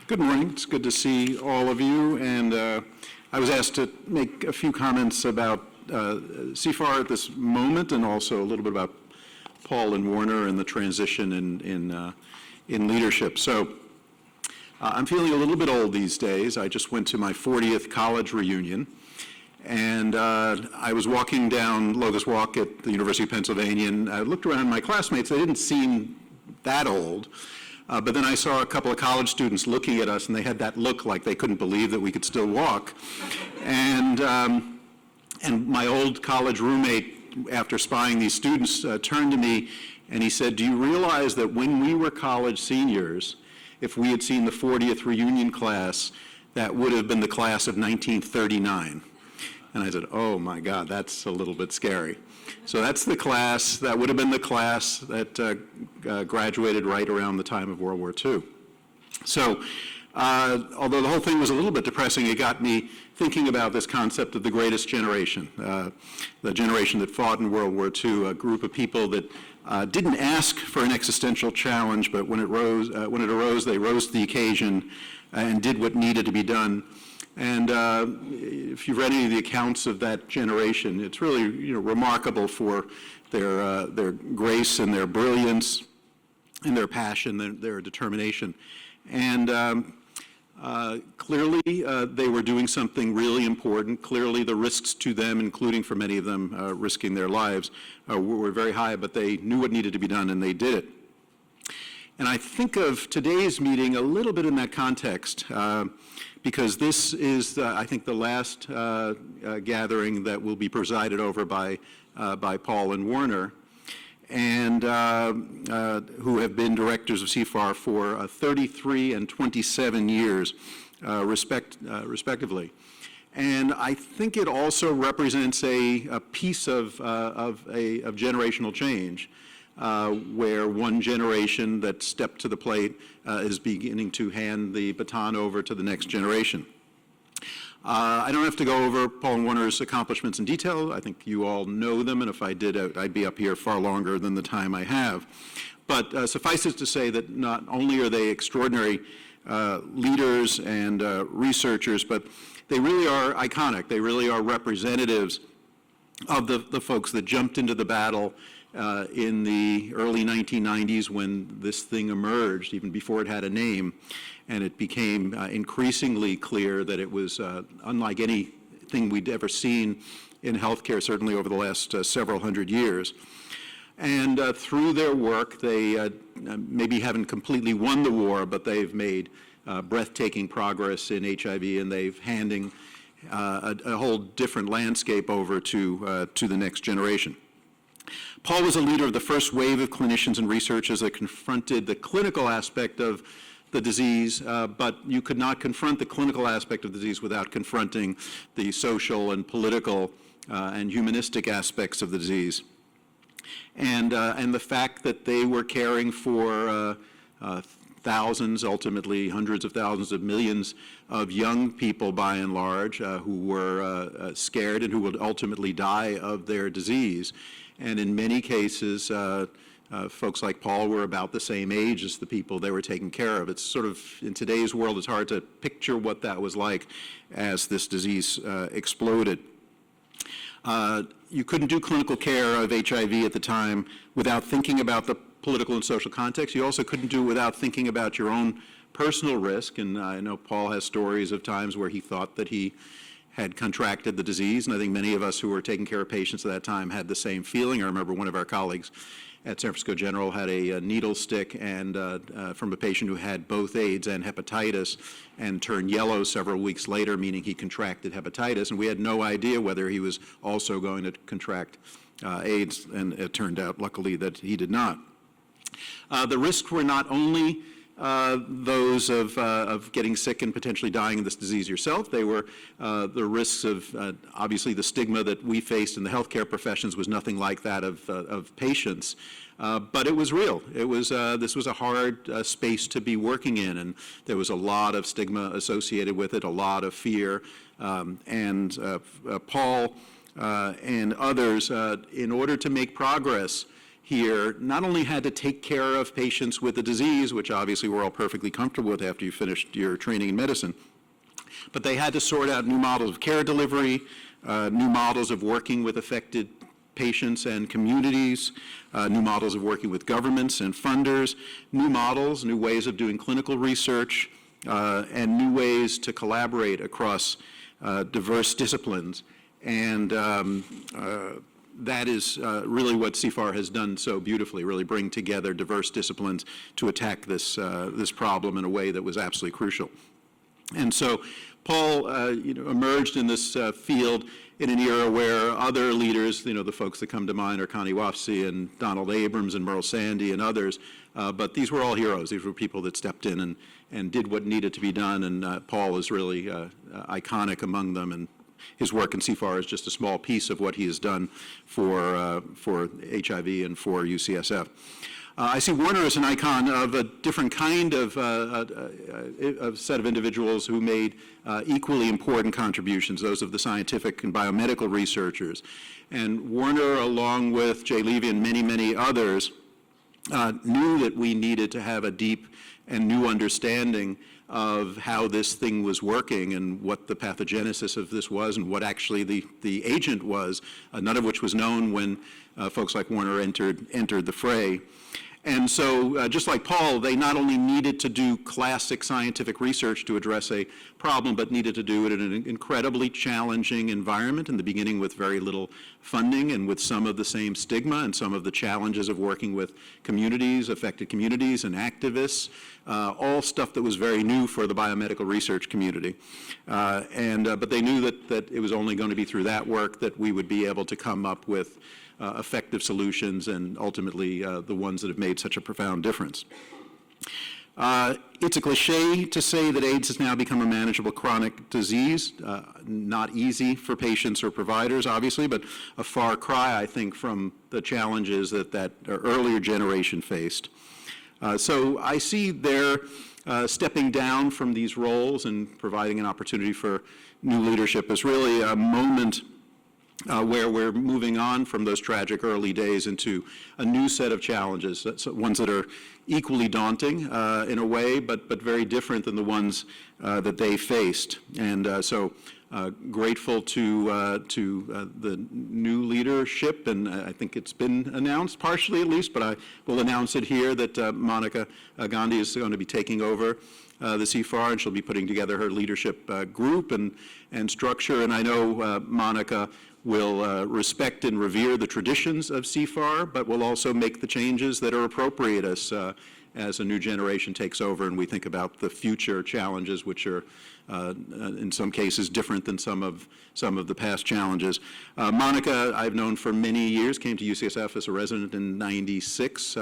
Good morning. It's good to see all of you. And I was asked to make a few comments about CFAR at this moment, and also a little bit about Paul and Werner and the transition in leadership. So I'm feeling a little bit old these days. I just went to my 40th college reunion, and I was walking down Locust Walk at the University of Pennsylvania, and I looked around my classmates. They didn't seem that old. But then I saw a couple of college students looking at us, and they had that look like they couldn't believe that we could still walk. And my old college roommate, after spying these students, turned to me and he said, "Do you realize that when we were college seniors, if we had seen the 40th reunion class, that would have been the class of 1939? And I said, "Oh my God, that's a little bit scary." So that's the class, that would have been the class that graduated right around the time of World War II. So although the whole thing was a little bit depressing, it got me thinking about this concept of the greatest generation, the generation that fought in World War II, a group of people that didn't ask for an existential challenge, but when it arose, they rose to the occasion and did what needed to be done. And if you've read any of the accounts of that generation, it's really remarkable for their grace and their brilliance and their passion, their determination. And clearly they were doing something really important. Clearly the risks to them, including for many of them risking their lives, were very high, but they knew what needed to be done and they did it. And I think of today's meeting a little bit in that context, because this is, I think, the last gathering that will be presided over by Paul and Werner, and who have been directors of CFAR for 33 and 27 years, respectively. And I think it also represents a piece of generational change. Where one generation that stepped to the plate is beginning to hand the baton over to the next generation. I don't have to go over Paul and Werner's accomplishments in detail. I think you all know them, and if I did, I'd be up here far longer than the time I have. But suffice it to say that not only are they extraordinary leaders and researchers, but they really are iconic. They really are representatives of the folks that jumped into the battle in the early 1990s when this thing emerged, even before it had a name, and it became increasingly clear that it was unlike anything we'd ever seen in healthcare, certainly over the last several hundred years. And through their work, they maybe haven't completely won the war, but they've made breathtaking progress in HIV, and they've handing a whole different landscape over to the next generation. Paul was a leader of the first wave of clinicians and researchers that confronted the clinical aspect of the disease, but you could not confront the clinical aspect of the disease without confronting the social and political and humanistic aspects of the disease. And the fact that they were caring for thousands, ultimately hundreds of thousands of millions of young people by and large who were scared and who would ultimately die of their disease. And in many cases, folks like Paul were about the same age as the people they were taking care of. It's sort of, in today's world, it's hard to picture what that was like as this disease exploded. You couldn't do clinical care of HIV at the time without thinking about the political and social context. You also couldn't do it without thinking about your own personal risk. And I know Paul has stories of times where he thought that he had contracted the disease, and I think many of us who were taking care of patients at that time had the same feeling. I remember one of our colleagues at San Francisco General had a needle stick and from a patient who had both AIDS and hepatitis and turned yellow several weeks later, meaning he contracted hepatitis, and we had no idea whether he was also going to contract AIDS, and it turned out, luckily, that he did not. The risks were not only those of getting sick and potentially dying of this disease yourself. They were the risks of, obviously, the stigma that we faced in the healthcare professions was nothing like that of patients. But it was real. It was, this was a hard space to be working in, and there was a lot of stigma associated with it, a lot of fear. Paul and others, in order to make progress here not only had to take care of patients with the disease, which obviously we're all perfectly comfortable with after you finished your training in medicine, but they had to sort out new models of care delivery, new models of working with affected patients and communities, new models of working with governments and funders, new models, new ways of doing clinical research, and new ways to collaborate across diverse disciplines. And that is really what CFAR has done so beautifully, really bring together diverse disciplines to attack this, this problem in a way that was absolutely crucial. And so Paul emerged in this field in an era where other leaders, the folks that come to mind are Connie Wofsy and Donald Abrams and Merle Sandy and others, but these were all heroes. These were people that stepped in and did what needed to be done, and Paul is really iconic among them, and his work in CFAR is just a small piece of what he has done for HIV and for UCSF. I see Werner as an icon of a different kind of set of individuals who made equally important contributions, those of the scientific and biomedical researchers. And Werner, along with Jay Levy and many, many others, knew that we needed to have a deep and new understanding of how this thing was working and what the pathogenesis of this was and what actually the agent was, none of which was known when folks like Werner entered the fray. And so, just like Paul, they not only needed to do classic scientific research to address a problem, but needed to do it in an incredibly challenging environment, in the beginning with very little funding and with some of the same stigma and some of the challenges of working with communities, affected communities and activists, all stuff that was very new for the biomedical research community. But they knew that it was only going to be through that work that we would be able to come up with effective solutions and ultimately the ones that have made such a profound difference. It's a cliche to say that AIDS has now become a manageable chronic disease. Not easy for patients or providers, obviously, but a far cry, I think, from the challenges that earlier generation faced. So I see their stepping down from these roles and providing an opportunity for new leadership as really a moment where we're moving on from those tragic early days into a new set of challenges, ones that are equally daunting in a way, but very different than the ones that they faced. And so grateful to the new leadership, and I think it's been announced, partially at least, but I will announce it here that Monica Ghandi is going to be taking over the CFAR, and she'll be putting together her leadership group and structure. And I know Monica will respect and revere the traditions of CFAR, but will also make the changes that are appropriate as a new generation takes over and we think about the future challenges, which are in some cases different than some of the past challenges. Monica, I've known for many years, came to UCSF as a resident in '96.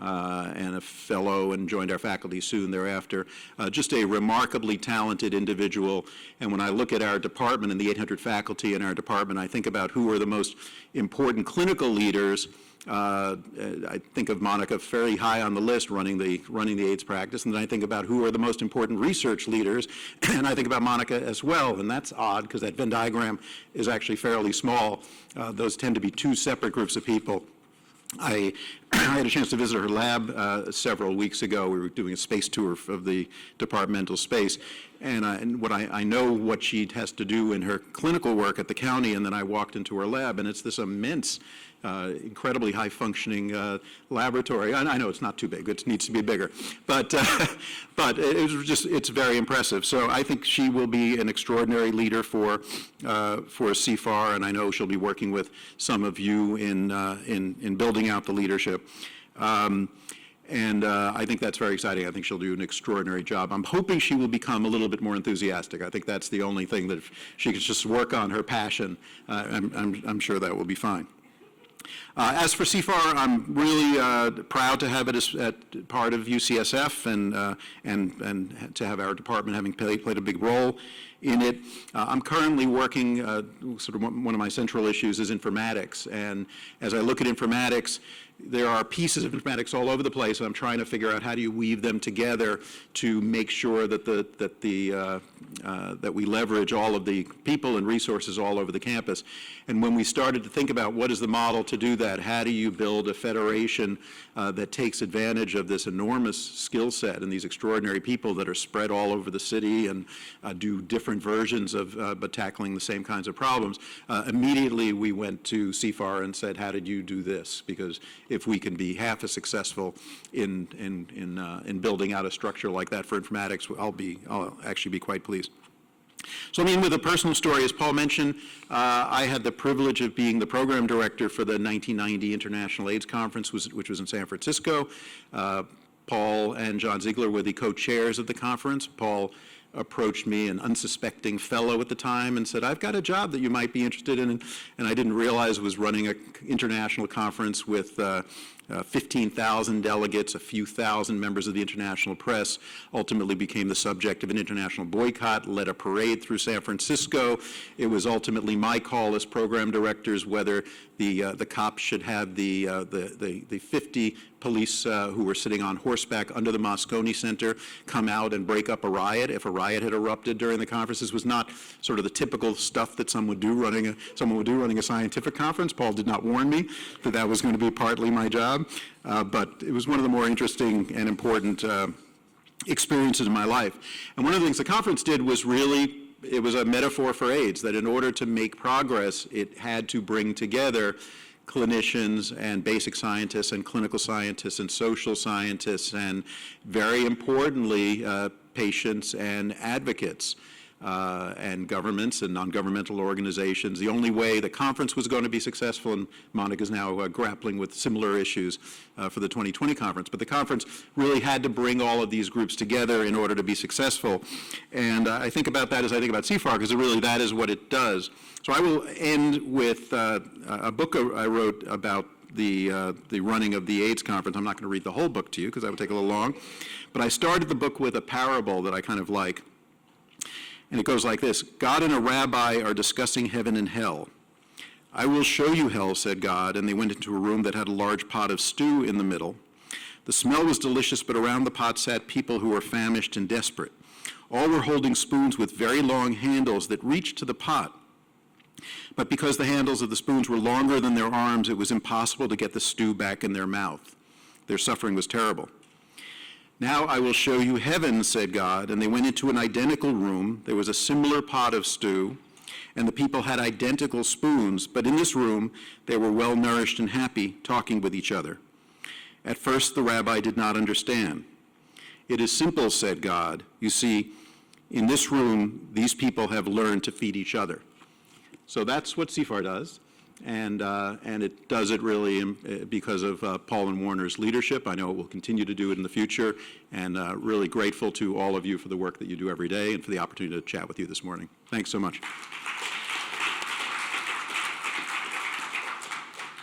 And a fellow, and joined our faculty soon thereafter. Just a remarkably talented individual. And when I look at our department and the 800 faculty in our department, I think about who are the most important clinical leaders. I think of Monica very high on the list, running the AIDS practice, and then I think about who are the most important research leaders, and I think about Monica as well, and that's odd because that Venn diagram is actually fairly small. Those tend to be two separate groups of people. I had a chance to visit her lab several weeks ago. We were doing a space tour of the departmental space, and I know what she has to do in her clinical work at the county, and then I walked into her lab, and it's this immense, incredibly high-functioning laboratory. I know it's not too big; it needs to be bigger, but it's very impressive. So I think she will be an extraordinary leader for CFAR, and I know she'll be working with some of you in building out the leadership. And I think that's very exciting. I think she'll do an extraordinary job. I'm hoping she will become a little bit more enthusiastic. I think that's the only thing that if she could just work on her passion, I'm sure that will be fine. As for CFAR, I'm really proud to have it as part of UCSF and to have our department having played a big role in it. I'm currently working, sort of one of my central issues is informatics, and as I look at informatics, there are pieces of informatics all over the place, and I'm trying to figure out how do you weave them together to make sure that that we leverage all of the people and resources all over the campus. And when we started to think about what is the model to do that, how do you build a federation that takes advantage of this enormous skill set and these extraordinary people that are spread all over the city and do different versions of but tackling the same kinds of problems, immediately we went to CFAR and said, how did you do this? Because if we can be half as successful in building out a structure like that for informatics, I'll actually be quite pleased. So, I mean, with a personal story, as Paul mentioned, I had the privilege of being the program director for the 1990 International AIDS Conference, which was in San Francisco. Paul and John Ziegler were the co-chairs of the conference. Paul approached me, an unsuspecting fellow at the time, and said, I've got a job that you might be interested in. And I didn't realize it was running an international conference with 15,000 delegates, a few thousand members of the international press, ultimately became the subject of an international boycott, led a parade through San Francisco. It was ultimately my call as program directors whether the cops should have the 50 police who were sitting on horseback under the Moscone Center come out and break up a riot if a riot had erupted during the conference. This was not sort of the typical stuff that someone would do running a scientific conference. Paul did not warn me that that was going to be partly my job, but it was one of the more interesting and important experiences in my life. And one of the things the conference did was it was a metaphor for AIDS, that in order to make progress, it had to bring together clinicians and basic scientists and clinical scientists and social scientists and, very importantly, patients and advocates and governments and non-governmental organizations. The only way the conference was going to be successful, and Monica's now grappling with similar issues for the 2020 conference, but the conference really had to bring all of these groups together in order to be successful. And I think about that as I think about CFAR, because really that is what it does. So I will end with a book I wrote about the running of the AIDS conference. I'm not going to read the whole book to you because that would take a little long, but I started the book with a parable that I kind of like. And it goes like this: God and a rabbi are discussing heaven and hell. I will show you hell, said God, and they went into a room that had a large pot of stew in the middle. The smell was delicious, but around the pot sat people who were famished and desperate. All were holding spoons with very long handles that reached to the pot. But because the handles of the spoons were longer than their arms, it was impossible to get the stew back in their mouth. Their suffering was terrible. Now I will show you heaven, said God, and they went into an identical room. There was a similar pot of stew, and the people had identical spoons, but in this room they were well-nourished and happy, talking with each other. At first the rabbi did not understand. It is simple, said God. You see, in this room, these people have learned to feed each other. So that's what CFAR does. And it does it really because of Paul and Werner's leadership. I know it will continue to do it in the future, and really grateful to all of you for the work that you do every day and for the opportunity to chat with you this morning. Thanks so much.